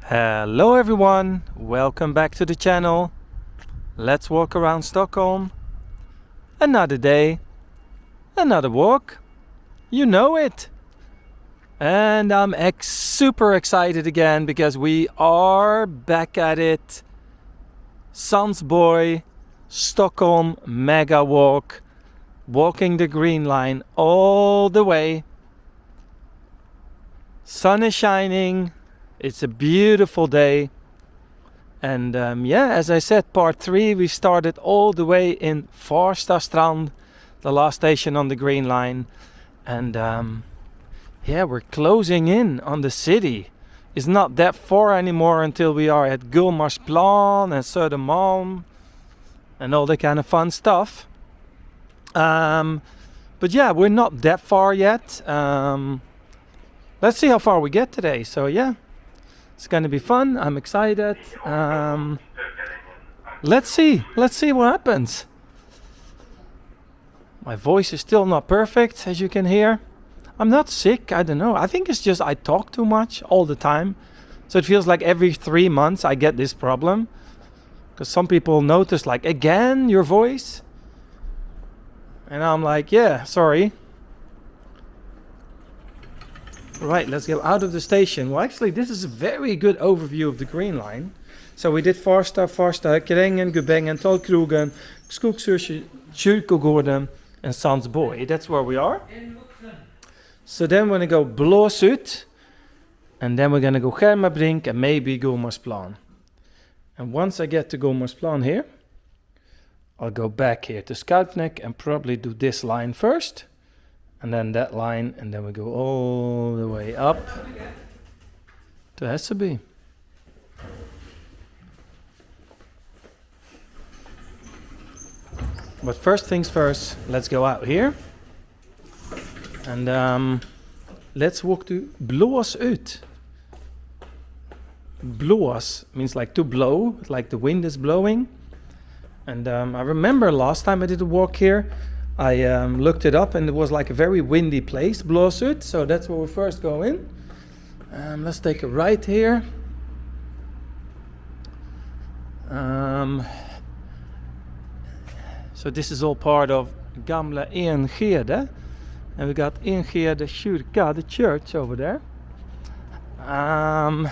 Hello everyone, welcome back to the channel. Let's walk around Stockholm. Another day, another walk. You know it. And I'm super excited again because we are back at it. Sandsborg, Stockholm mega walk. Walking the green line all the way. Sun is shining. It's a beautiful day. And as I said, part 3, we started all the way in Farstastrand, the last station on the green line. And we're closing in on the city. It's not that far anymore until we are at Gullmarsplan and Södermalm and all that kind of fun stuff. But yeah, we're not that far yet. Let's see how far we get today. So yeah, it's gonna be fun. I'm excited. Let's see what happens. My voice is still not perfect, as you can hear. I'm not sick, I don't know. I think it's just I talk too much all the time. So it feels like every 3 months I get this problem. Because some people notice like, again, your voice? And I'm like, yeah, sorry. Right, let's go out of the station. Well, actually, this is a very good overview of the green line. So we did Farsta, Krengen, Gubengen, Tolkrogen, Skogshuset, Kyrkogården, and Sandsborg. That's where we are. So then we're going to go Blåsut, and then we're going to go Hammarbyhöjden and maybe Gullmarsplan. And once I get to Gullmarsplan here, I'll go back here to Skarpnäck and probably do this line first. And then that line, and then we go all the way up to Hässelby. But first things first, let's go out here. And let's walk to Blåsut. Blås means like to blow, like the wind is blowing. And I remember last time I did a walk here, I looked it up and it was like a very windy place, Blåsut. So that's where we first go in. Let's take a right here. So this is all part of Gamla Enskede. And we got Enskede Kyrka, the church over there. I'm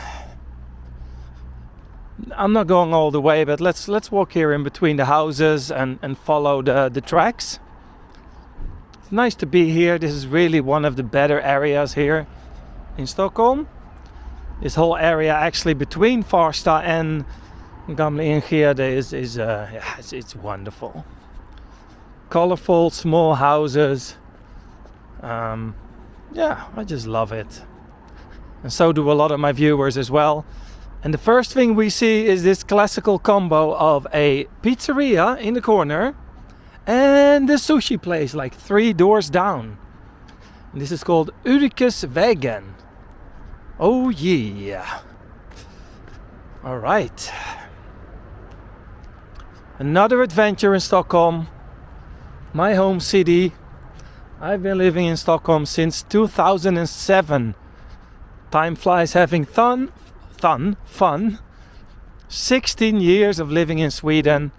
not going all the way, but let's walk here in between the houses and follow the tracks. It's nice to be here. This is really one of the better areas here in Stockholm. This whole area actually between Farsta and Gamla Enskede it's wonderful. Colorful, small houses. I just love it. And so do a lot of my viewers as well. And the first thing we see is this classical combo of a pizzeria in the corner and the sushi place like 3 doors down. And this is called Yrkesvägen. Oh yeah. All right. Another adventure in Stockholm. My home city. I've been living in Stockholm since 2007. Time flies having fun. 16 years of living in Sweden.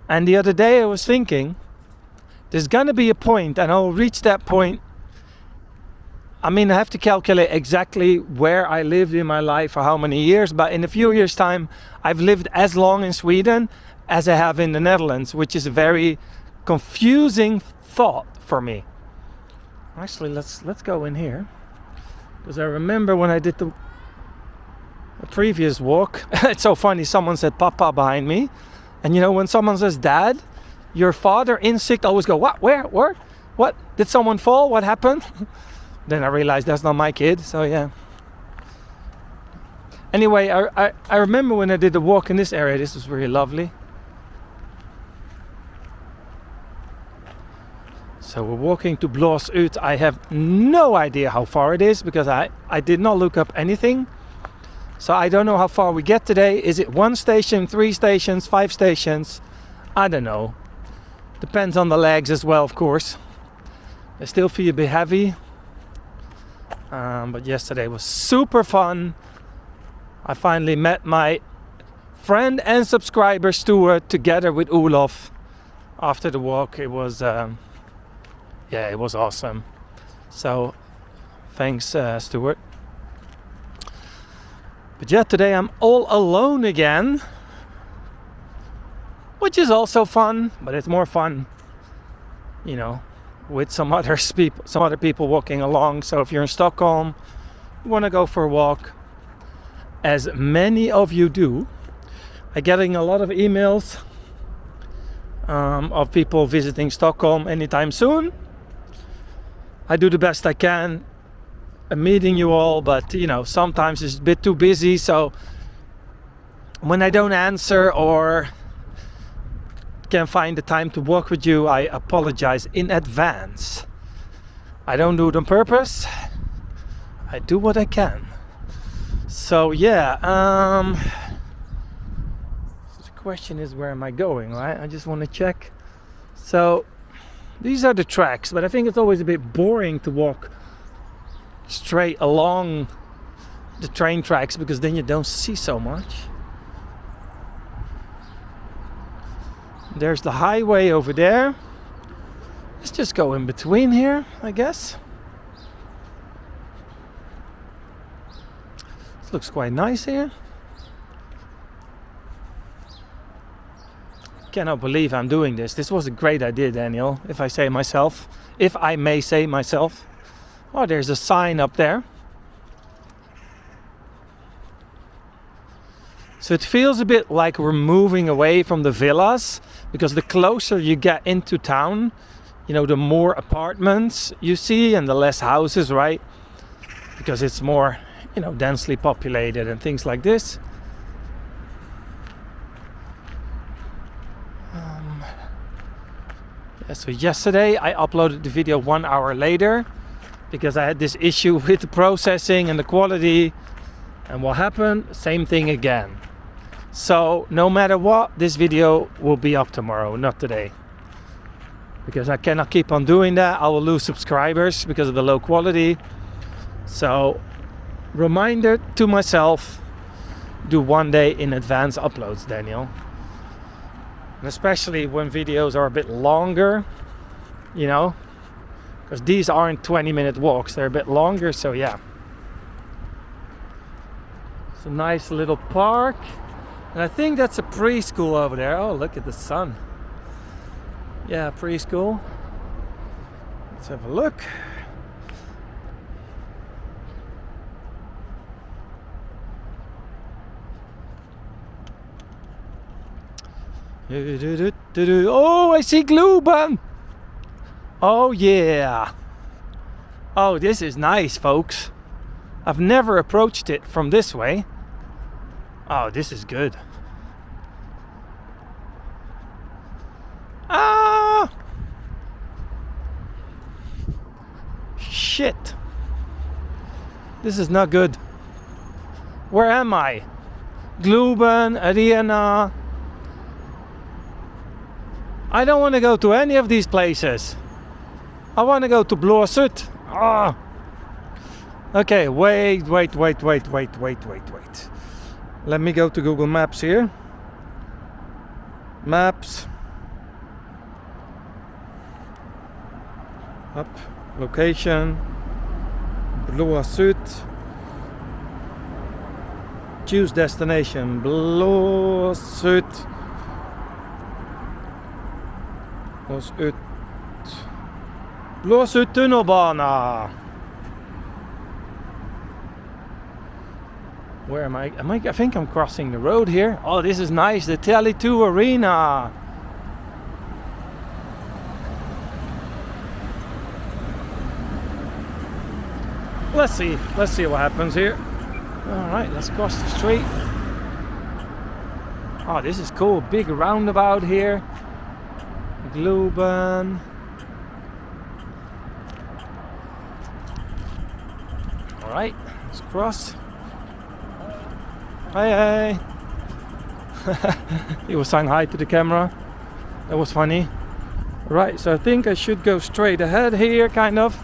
And the other day I was thinking, there's gonna be a point and I'll reach that point. I mean, I have to calculate exactly where I lived in my life for how many years, but in a few years time, I've lived as long in Sweden as I have in the Netherlands, which is a very confusing thought for me. Actually, let's go in here. Because I remember when I did the previous walk, it's so funny, someone said Papa behind me. And you know, when someone says dad, your father instinct always go, what, where, what? Did someone fall? What happened? Then I realized that's not my kid, so yeah. Anyway, I remember when I did the walk in this area, this was really lovely. So we're walking to Blåsut. I have no idea how far it is because I did not look up anything. So I don't know how far we get today. Is it 1 station, 3 stations, 5 stations? I don't know. Depends on the legs as well, of course. I still feel a bit heavy. But yesterday was super fun. I finally met my friend and subscriber Stuart together with Olof after the walk. It was it was awesome. So thanks Stuart. But yeah, today I'm all alone again, which is also fun, but it's more fun, you know, with some other people walking along. So if you're in Stockholm, you want to go for a walk, as many of you do. I'm getting a lot of emails of people visiting Stockholm anytime soon. I do the best I can meeting you all, but you know, sometimes it's a bit too busy, so when I don't answer or can't find the time to walk with you, I apologize in advance. I don't do it on purpose. I do what I can. So yeah, the question is, where am I going, right? I just want to check. So these are the tracks, but I think it's always a bit boring to walk straight along the train tracks because then you don't see so much. There's the highway over there. Let's just go in between here, I guess. This looks quite nice here. Cannot believe I'm doing this. This was a great idea, Daniel, if I may say myself. Oh, there's a sign up there. So it feels a bit like we're moving away from the villas, because the closer you get into town, you know, the more apartments you see and the less houses, right? Because it's more, you know, densely populated and things like this. So yesterday I uploaded the video 1 hour later because I had this issue with the processing and the quality. And what happened? Same thing again. So no matter what, this video will be up tomorrow, not today. Because I cannot keep on doing that. I will lose subscribers because of the low quality. So reminder to myself, do 1 day in advance uploads, Daniel. And especially when videos are a bit longer, you know, because these aren't 20-minute walks, they're a bit longer. So yeah, it's a nice little park, and I think that's a preschool over there. Oh, look at the sun. Yeah, preschool. Let's have a look. Oh, I see Globen. Oh yeah. Oh, this is nice, folks. I've never approached it from this way. Oh, this is good. Ah! Shit. This is not good. Where am I? Globen, Arena. I don't want to go to any of these places. I want to go to Blåsut. Ah. Okay, wait. Let me go to Google Maps here. Maps. Up. Location. Blåsut. Choose destination. Blåsut. Blåsut tunnelbana. Where am I? I think I'm crossing the road here. Oh, this is nice. The Tele2 Arena. Let's see what happens here. All right, let's cross the street. Oh, this is cool. Big roundabout here. Globen. All right, let's cross. Hey. He was saying hi to the camera. That was funny. Right, so I think I should go straight ahead here, kind of.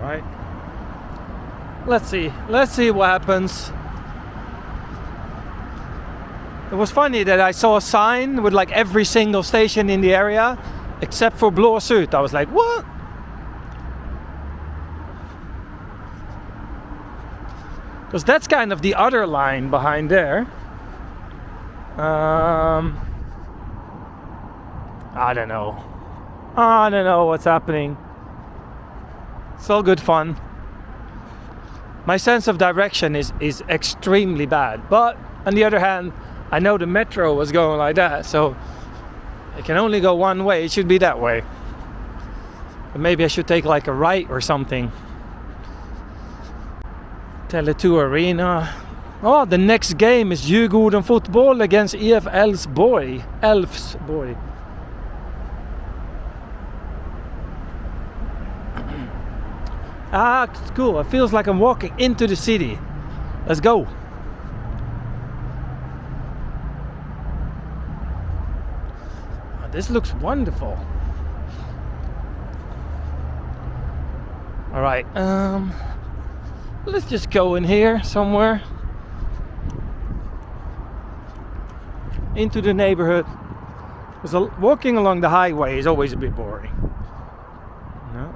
right? Let's see what happens. It was funny that I saw a sign with like every single station in the area except for Blåsut. I was like, what? Because that's kind of the other line behind there. I don't know what's happening. It's all good fun. My sense of direction is extremely bad, but on the other hand, I know the metro was going like that, so it can only go one way. It should be that way. But maybe I should take like a right or something. Tele2 Arena. Oh, the next game is Djurgården football against EF Elfsborg. It's cool. It feels like I'm walking into the city. Let's go. This looks wonderful. All right. Let's just go in here somewhere. Into the neighborhood. Because walking along the highway is always a bit boring. No.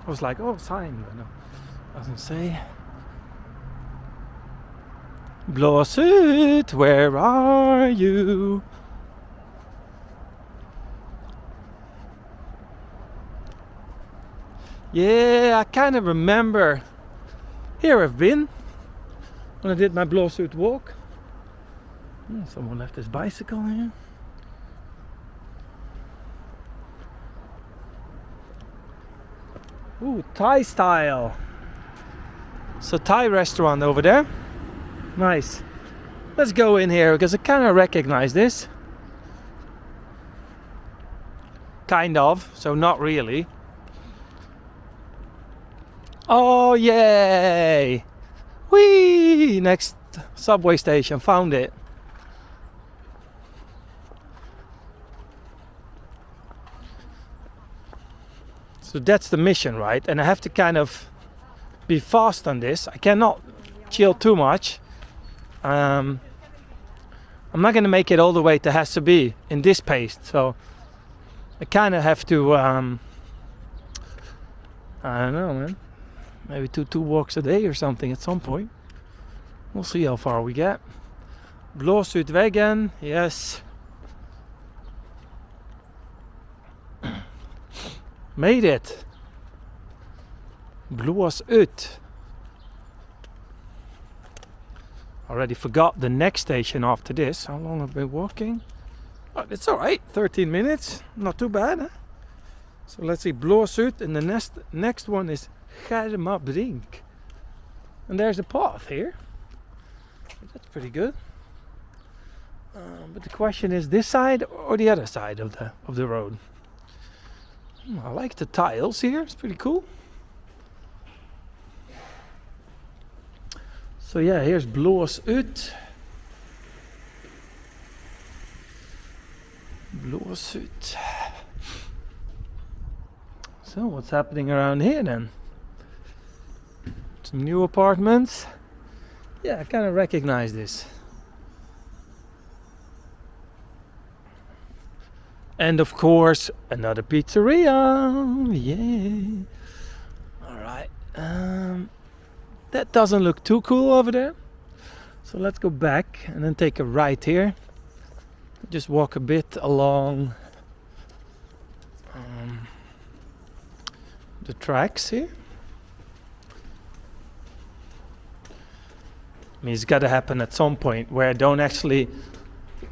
I was like, oh, sign, but no, doesn't say. Blåsut, where are you? Yeah, I kind of remember. Here I've been when I did my Blåsut walk. Someone left his bicycle here. Ooh, Thai style. So Thai restaurant over there. Nice. Let's go in here because I kind of recognize this. Kind of, so not really. Oh, yay! Whee! Next subway station, found it. So that's the mission, right? And I have to kind of be fast on this. I cannot chill too much. I'm not going to make it all the way to Hässelby in this pace. So I kind of have to, I don't know, man. Maybe two walks a day or something at some point. We'll see how far we get. Blåsutvägen, yes. Made it. Blåsut. Already forgot the next station after this. How long have I been walking? Oh, it's alright. 13 minutes. Not too bad, huh? So let's see. Blåsut. And the next one is Hammarbyhöjden. And there's a path here. That's pretty good. But the question is this side or the other side of the road? I like the tiles here. It's pretty cool. So yeah, here's Blåsut. Blåsut. So what's happening around here then? Some new apartments. Yeah, I kind of recognize this. And of course, another pizzeria. Yeah. Alright. That doesn't look too cool over there. So let's go back and then take a right here. Just walk a bit along the tracks here. I mean, it's got to happen at some point where I don't actually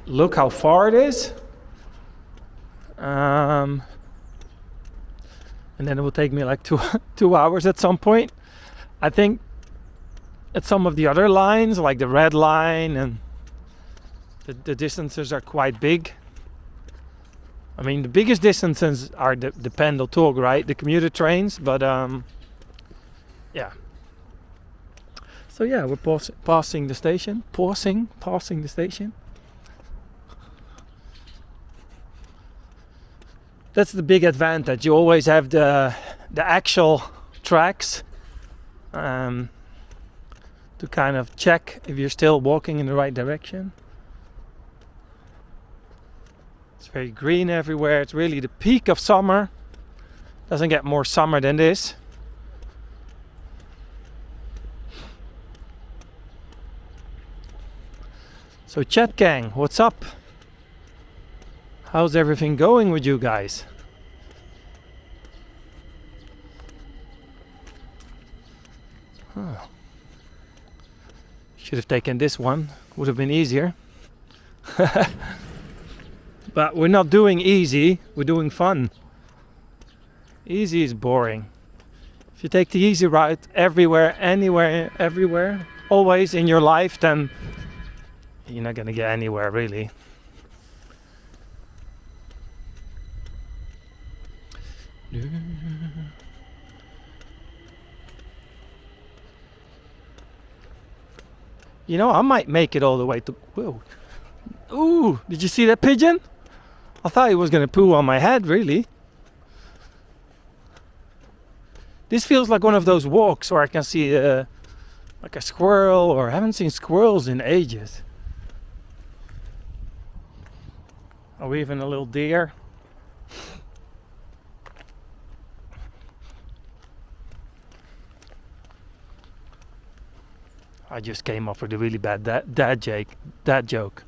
look how far it is. And then it will take me like 2 hours at some point. I think at some of the other lines, like the red line, and the distances are quite big. I mean, the biggest distances are the pendeltåg, right? The commuter trains, but yeah. So yeah, we're passing the station. Passing the station. That's the big advantage. You always have the actual tracks to kind of check if you're still walking in the right direction. It's very green everywhere. It's really the peak of summer. Doesn't get more summer than this. So chat gang, what's up? How's everything going with you guys? Oh. Should have taken this one, would have been easier. But we're not doing easy, we're doing fun. Easy is boring. If you take the easy route everywhere, anywhere, everywhere, always in your life, then you're not gonna get anywhere really. You know, I might make it all the way to... Whoa. Ooh, did you see that pigeon? I thought he was gonna poo on my head, really. This feels like one of those walks where I can see like a squirrel, or I haven't seen squirrels in ages. Or even a little deer. I just came up with a really bad dad joke.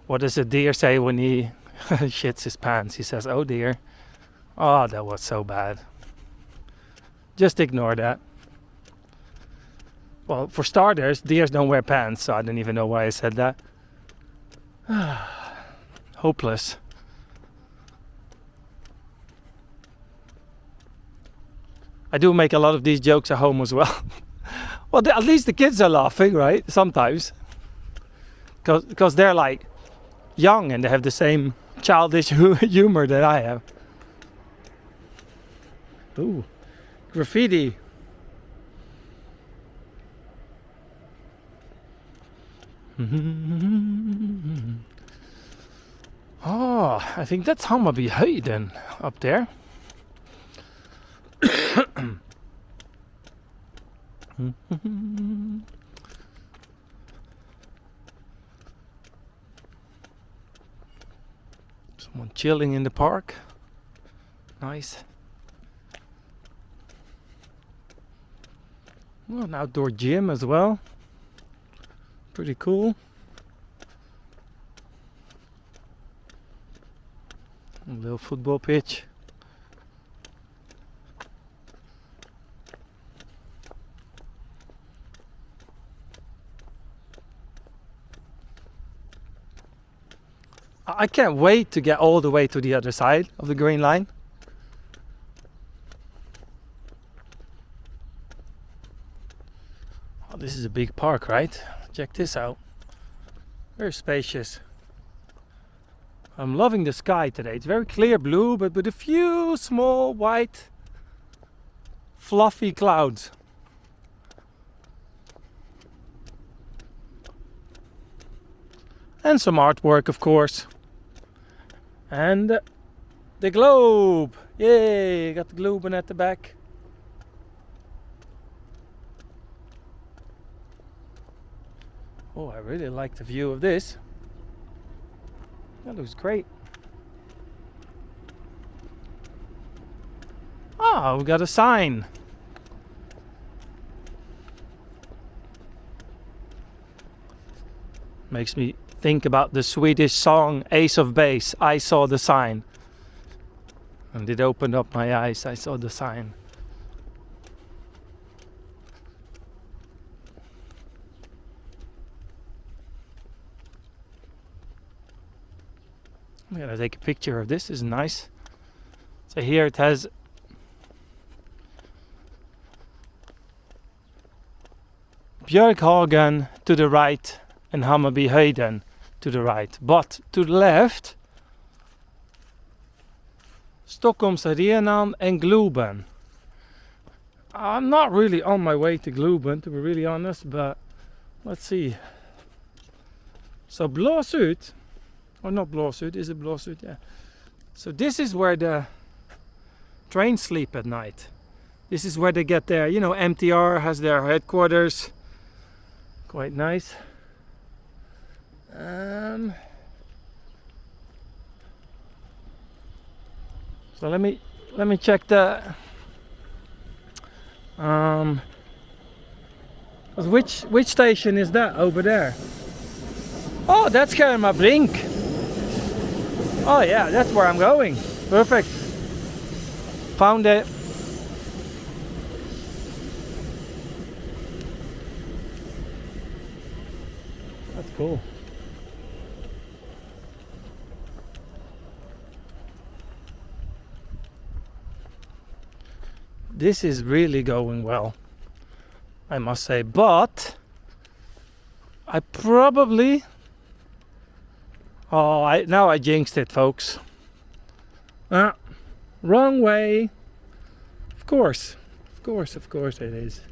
What does a deer say when he shits his pants? He says, "Oh dear." Oh, that was so bad. Just ignore that. Well, for starters, deers don't wear pants, so I don't even know why I said that. Hopeless. I do make a lot of these jokes at home as well. Well, at least the kids are laughing, right? Sometimes. Because they're like young and they have the same childish humor that I have. Ooh, graffiti. Oh, I think that's Hammarbyhöjden up there. Someone chilling in the park. Nice. Oh, an outdoor gym as well. Pretty cool. A little football pitch. I can't wait to get all the way to the other side of the Green Line. Oh, this is a big park, right? Check this out. Very spacious. I'm loving the sky today. It's very clear blue, but with a few small white fluffy clouds. And some artwork, of course. And the globe. Yay, got the globe at the back. Oh, I really like the view of this. That looks great. Oh, we got a sign. Makes me think about the Swedish song Ace of Base. I saw the sign. And it opened up my eyes. I saw the sign. I'm gonna take a picture of this. This is nice. So here it has Björkhagen to the right and Hammarbyhöjden to the right. But to the left, Stockholmsarenan and Globen. I'm not really on my way to Globen, to be really honest, but let's see. So Blåsut, or not Blåsut, is it Blåsut? Yeah. So this is where the trains sleep at night. This is where they get their, you know, MTR has their headquarters. Quite nice. So let me check the which station is that over there? Oh, that's Brink. Oh yeah, that's where I'm going. Perfect. Found it. That's cool. This is really going well, I must say, but I probably... now I jinxed it, folks. Wrong way. Of course it is.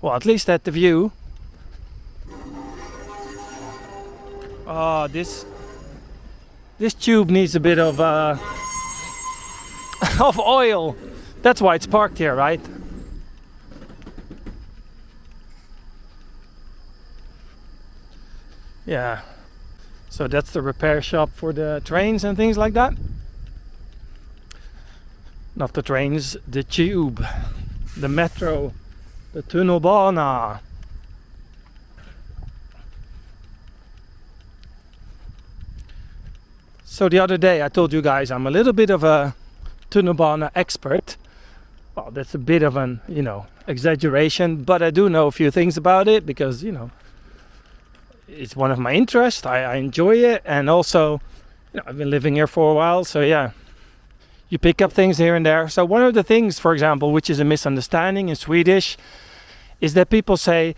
Well, at least at the view. Oh, this tube needs a bit of of oil. That's why it's parked here, right? Yeah. So that's the repair shop for the trains and things like that. Not the trains, the tube, the metro, the tunnelbana. So the other day I told you guys I'm a little bit of a tunnelbana expert. Well, that's a bit of an, you know, exaggeration, but I do know a few things about it because, you know, it's one of my interests. I enjoy it, and also, you know, I've been living here for a while, so yeah, you pick up things here and there. So one of the things, for example, which is a misunderstanding in Swedish, is that people say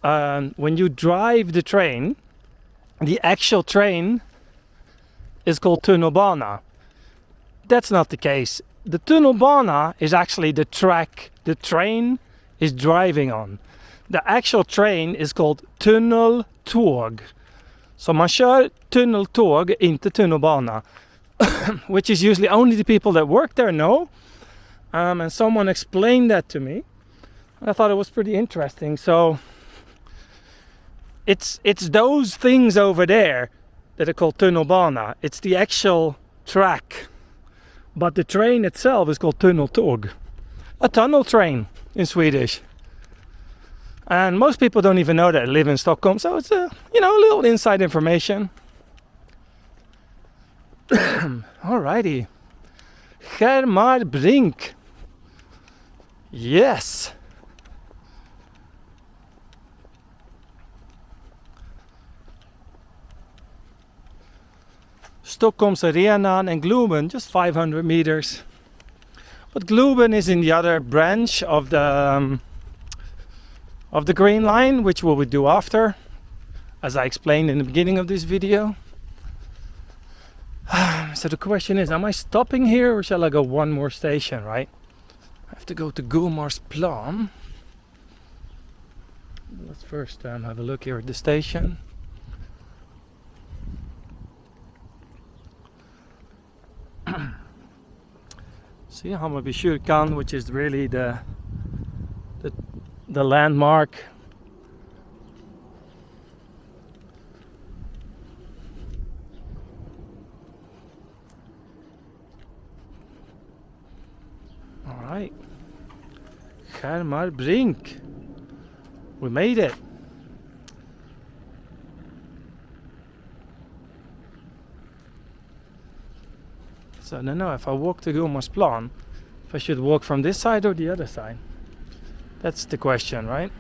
when you drive the train, the actual train is called tunnelbana. That's not the case. The tunnelbana is actually the track the train is driving on. The actual train is called tunneltåg. Så man kör tunneltåg, inte tunnelbana. Which is usually only the people that work there know. And someone explained that to me. I thought it was pretty interesting. So it's those things over there that are called tunnelbana. It's the actual track. But the train itself is called tunneltåg. A tunnel train in Swedish. And most people don't even know that I live in Stockholm, so it's a little inside information. Alrighty. Hammarbyhöjden. Yes. Stockholm's Arenan and Globen, just 500 meters. But Globen is in the other branch of the Green Line, which we will do after, as I explained in the beginning of this video. So the question is, am I stopping here or shall I go one more station, right? I have to go to Gullmarsplan. Let's first have a look here at the station. See Hammarbyhöjden, which is really the landmark. All right, Hammarbyhöjden. We made it. So I don't know if I walk to Gullmarsplan, if I should walk from this side or the other side. That's the question, right?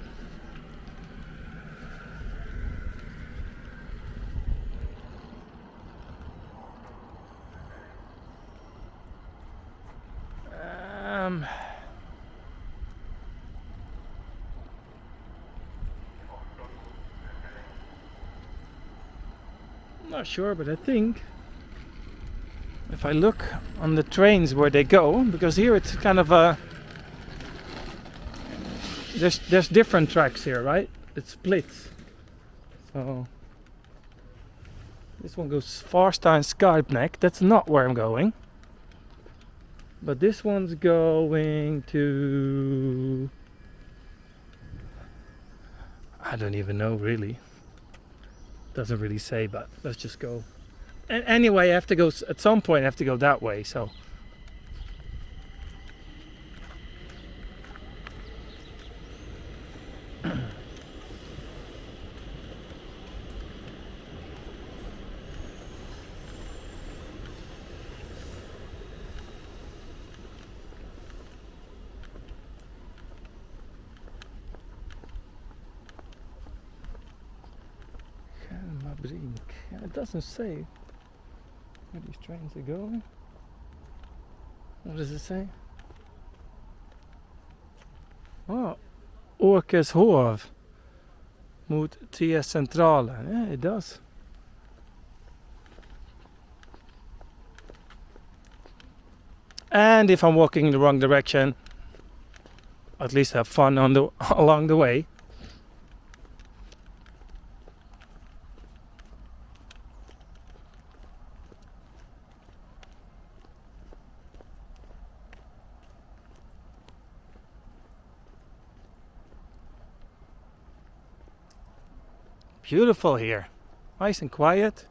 Not sure, but I think if I look on the trains where they go, because here it's kind of a there's different tracks here, right? It splits. So this one goes Farsta and Skarpnäck. That's not where I'm going. But this one's going to... I don't even know really. Doesn't really say, but let's just go. And anyway, I have to go at some point. I have to go that way. So it doesn't say where these trains are going. What does it say? Oh, Åkeshov mot T-centralen. Yeah, it does. And if I'm walking in the wrong direction, at least have fun on the along the way. Beautiful here, nice and quiet.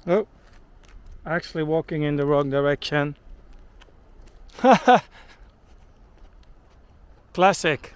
Oh, actually walking in the wrong direction. Classic.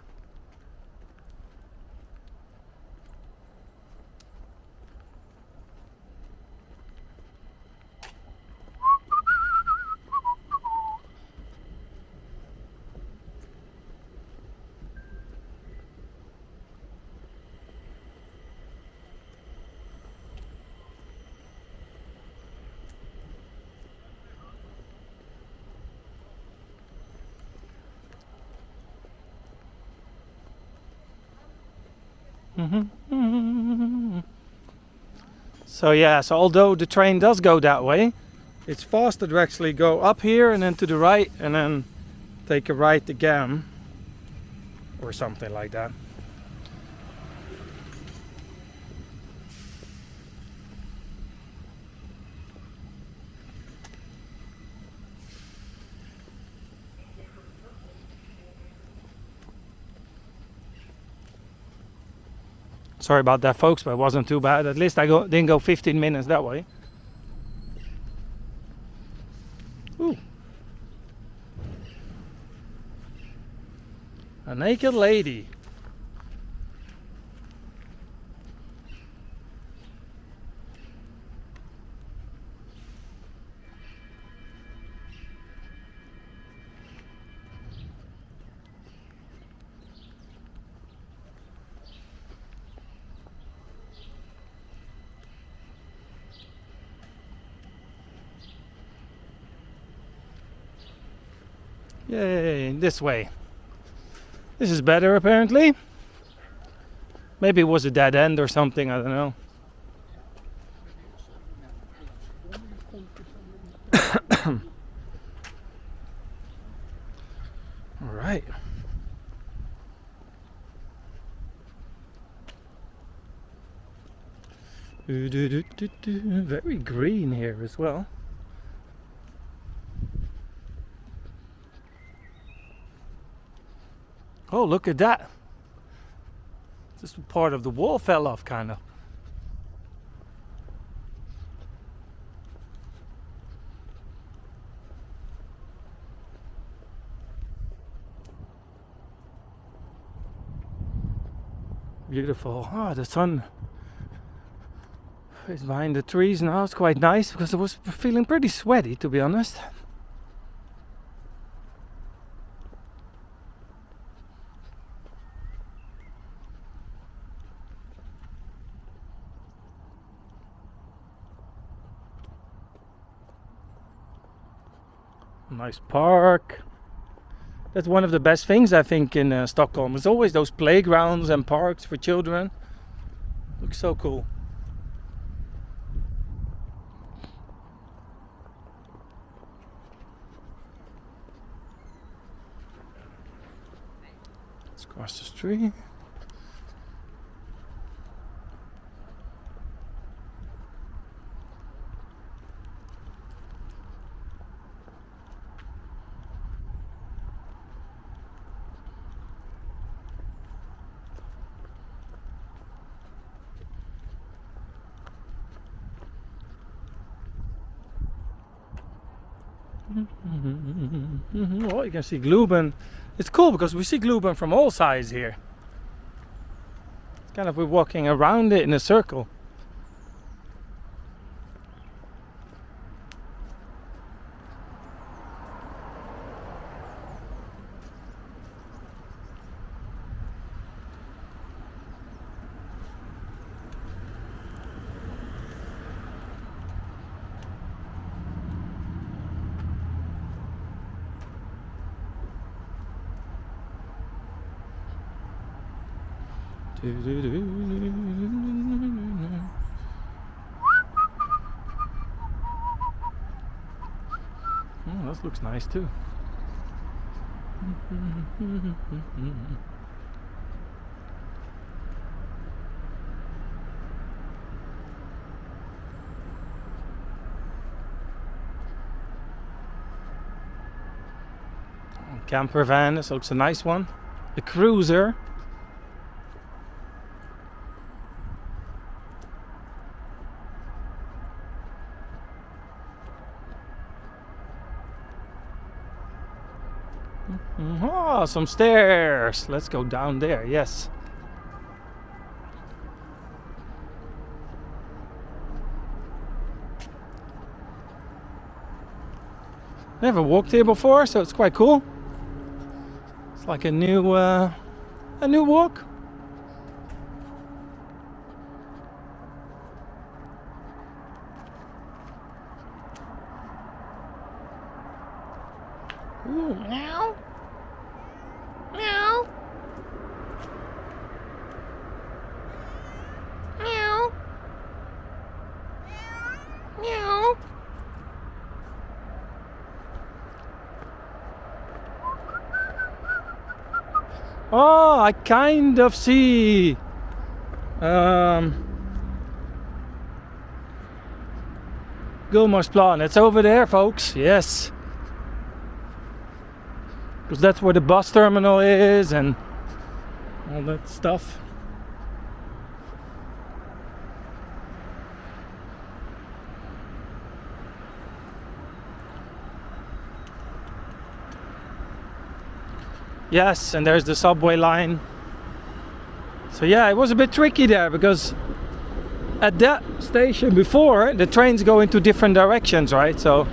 So yeah, so although the train does go that way, it's faster to actually go up here and then to the right and then take a right again or something like that. Sorry about that, folks, but it wasn't too bad. At least I didn't go 15 minutes that way. Ooh. A naked lady. Yay, this way. This is better apparently. Maybe it was a dead end or something, I don't know. All right. Very green here as well. Oh, look at that. Just part of the wall fell off, kind of. Beautiful. Ah, the sun It's behind the trees now. It's quite nice because I was feeling pretty sweaty, to be honest. Nice park. That's one of the best things I think in Stockholm. There's always those playgrounds and parks for children. Looks so cool. Let's cross the street. Oh, you can see Globen. It's cool because we see Globen from all sides here. It's kind of we're walking around it in a circle. Oh, this looks nice too. Camper van, this looks a nice one. The cruiser. Oh, some stairs. Let's go down there. Yes. Never walked here before, so it's quite cool. It's like a new walk. Ooh, meow. Meow. Meow. Meow. Oh, I kind of see Gullmarsplan. It's over there, folks. Yes. Because that's where the bus terminal is and all that stuff. Yes, and there's the subway line. So yeah, it was a bit tricky there because at that station before, the trains go into different directions, right? So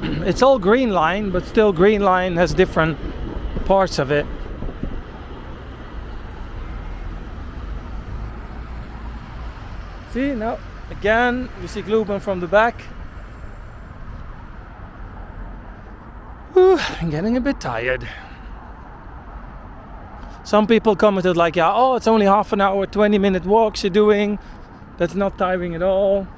it's all green line, but still green line has different parts of it. See, now again you see Globen from the back. Whew, I'm getting a bit tired. Some people commented like, yeah, oh, it's only half an hour, 20-minute walks you're doing. That's not tiring at all.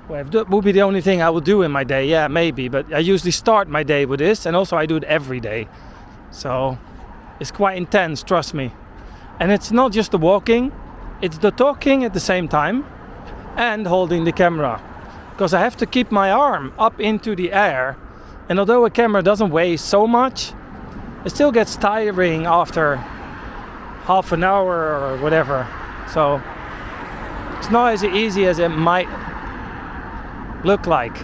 Well, if that would be the only thing I would do in my day, yeah, maybe. But I usually start my day with this, and also I do it every day. So it's quite intense, trust me. And it's not just the walking, it's the talking at the same time and holding the camera. Because I have to keep my arm up into the air. And although a camera doesn't weigh so much, it still gets tiring after half an hour or whatever. So it's not as easy as it might look like.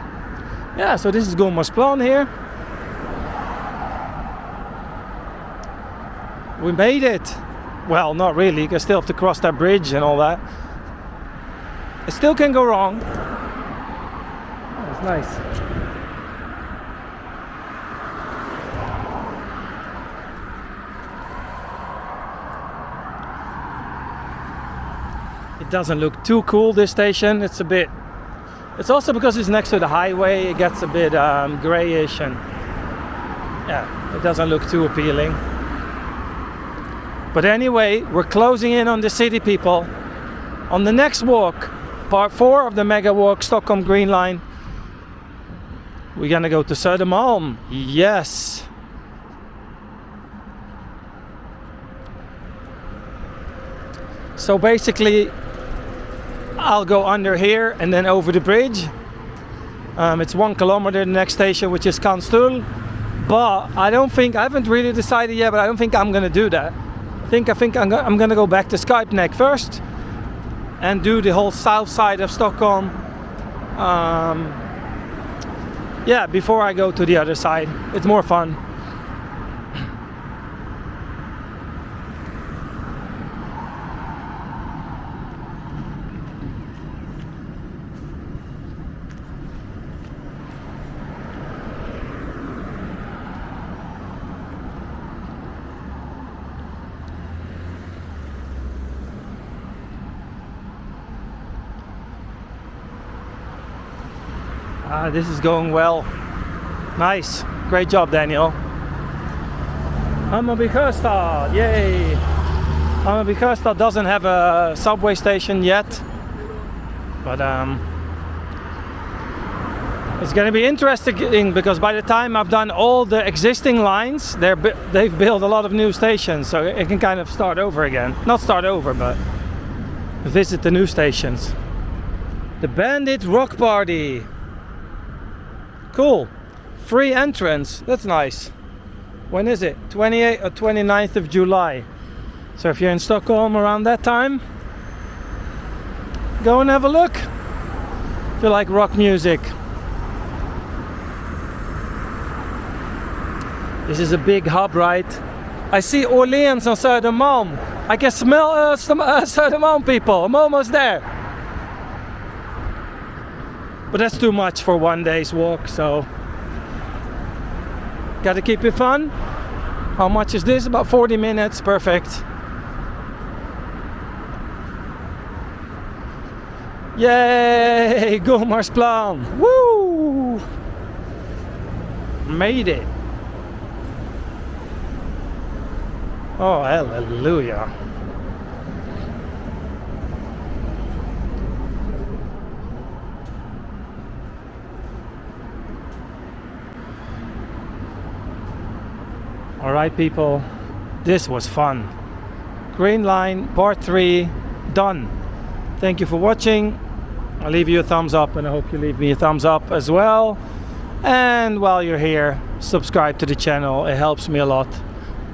Yeah, so this is Gullmarsplan here. We made it. Well, not really, because I still have to cross that bridge and all that. It still can go wrong. That's nice. It doesn't look too cool, this station. It's a bit... It's also because it's next to the highway, it gets a bit grayish and... Yeah, it doesn't look too appealing. But anyway, we're closing in on the city, people. On the next walk, part 4 of the mega walk, Stockholm Green Line, we're gonna go to Södermalm. Yes. So basically, I'll go under here and then over the bridge. It's 1 kilometer, the next station, which is Kanstul. But I haven't really decided yet, but I don't think I'm gonna do that. I think I'm gonna go back to Skypeneck first and do the whole south side of Stockholm. Yeah, before I go to the other side. It's more fun. This is going well. Nice. Great job, Daniel. Hammarbyhöjden. Yay. Hammarbyhöjden doesn't have a subway station yet. But it's going to be interesting because by the time I've done all the existing lines, they've built a lot of new stations. So it can kind of start over again. Not start over, but visit the new stations. The Bandit Rock Party. Cool. Free entrance. That's nice. When is it? 28th or 29th of July. So if you're in Stockholm around that time, go and have a look. If you like rock music. This is a big hub, right? I see Åhléns on Södermalm. I can smell Södermalm people. I'm almost there. But that's too much for one day's walk, so gotta keep it fun. How much is this? About 40 minutes, perfect. Yay! Gullmarsplan! Woo! Made it! Oh, hallelujah! Alright people, this was fun. Green Line, part 3, done. Thank you for watching. I'll leave you a thumbs up and I hope you leave me a thumbs up as well. And while you're here, subscribe to the channel, it helps me a lot.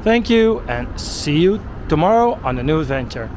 Thank you and see you tomorrow on a new adventure.